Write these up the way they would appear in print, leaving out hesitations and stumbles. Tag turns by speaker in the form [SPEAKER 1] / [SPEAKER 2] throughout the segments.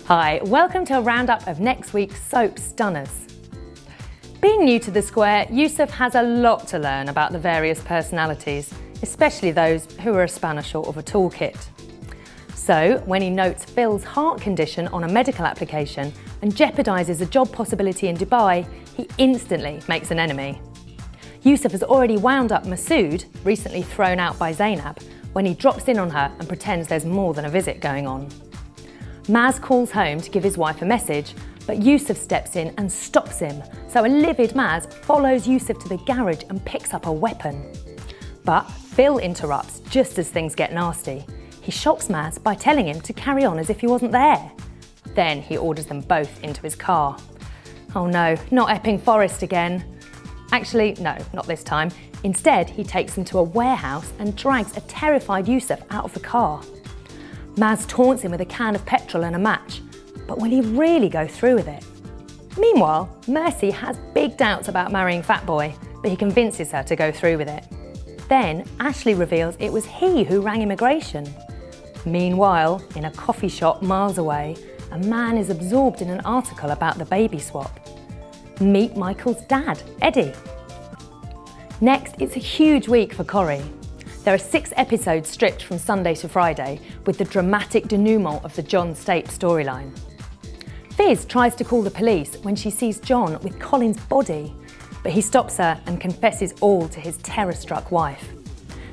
[SPEAKER 1] Hi, welcome to a roundup of next week's soap stunners. Being new to the square, Yusuf has a lot to learn about the various personalities, especially those who are a spanner short of a toolkit. So, when he notes Phil's heart condition on a medical application and jeopardises a job possibility in Dubai, he instantly makes an enemy. Yusuf has already wound up Masood, recently thrown out by Zainab, when he drops in on her and pretends there's more than a visit going on. Maz calls home to give his wife a message, but Yusuf steps in and stops him, so a livid Maz follows Yusuf to the garage and picks up a weapon. But Phil interrupts just as things get nasty. He shocks Maz by telling him to carry on as if he wasn't there. Then he orders them both into his car. Oh no, not Epping Forest again. Actually, no, not this time. Instead, he takes them to a warehouse and drags a terrified Yusuf out of the car. Maz taunts him with a can of petrol and a match, but will he really go through with it? Meanwhile, Mercy has big doubts about marrying Fatboy, but he convinces her to go through with it. Then Ashley reveals it was he who rang immigration. Meanwhile, in a coffee shop miles away, a man is absorbed in an article about the baby swap. Meet Michael's dad, Eddie. Next, it's a huge week for Corrie. There are 6 episodes stripped from Sunday to Friday, with the dramatic denouement of the John Stape storyline. Fiz tries to call the police when she sees John with Colin's body, but he stops her and confesses all to his terror-struck wife.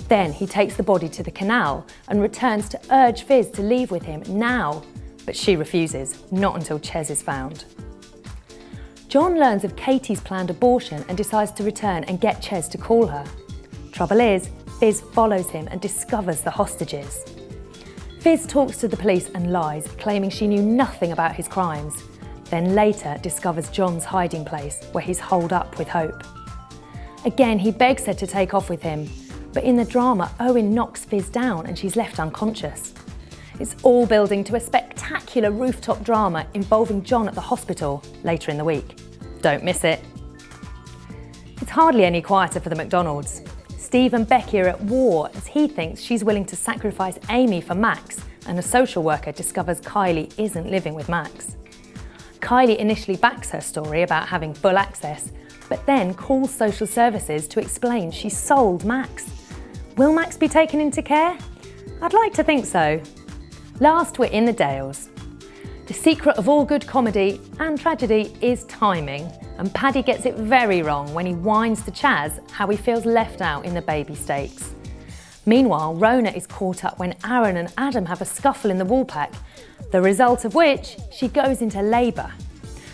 [SPEAKER 1] Then he takes the body to the canal and returns to urge Fiz to leave with him now, but she refuses, not until Ches is found. John learns of Katie's planned abortion and decides to return and get Ches to call her. Trouble is, Fiz follows him and discovers the hostages. Fiz talks to the police and lies, claiming she knew nothing about his crimes, then later discovers John's hiding place, where he's holed up with Hope. Again, he begs her to take off with him, but in the drama, Owen knocks Fiz down and she's left unconscious. It's all building to a spectacular rooftop drama involving John at the hospital later in the week. Don't miss it. It's hardly any quieter for the McDonalds. Steve and Becky are at war as he thinks she's willing to sacrifice Amy for Max, and a social worker discovers Kylie isn't living with Max. Kylie initially backs her story about having full access, but then calls social services to explain she sold Max. Will Max be taken into care? I'd like to think so. Last, we're in the Dales. The secret of all good comedy and tragedy is timing, and Paddy gets it very wrong when he whines to Chaz how he feels left out in the baby stakes. Meanwhile, Rona is caught up when Aaron and Adam have a scuffle in the Woolpack, the result of which she goes into labour.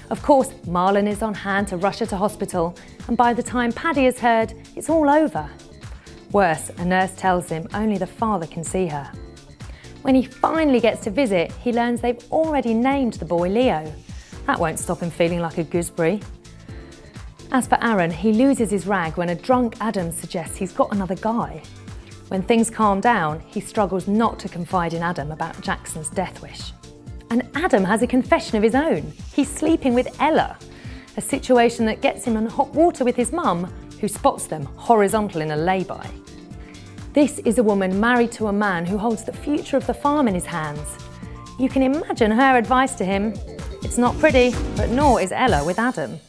[SPEAKER 1] Of course, Marlon is on hand to rush her to hospital, and by the time Paddy has heard, it's all over. Worse, a nurse tells him only the father can see her. When he finally gets to visit, he learns they've already named the boy Leo. That won't stop him feeling like a gooseberry. As for Aaron, he loses his rag when a drunk Adam suggests he's got another guy. When things calm down, he struggles not to confide in Adam about Jackson's death wish. And Adam has a confession of his own. He's sleeping with Ella, a situation that gets him in hot water with his mum, who spots them horizontal in a lay-by. This is a woman married to a man who holds the future of the farm in his hands. You can imagine her advice to him. It's not pretty, but nor is Ella with Adam.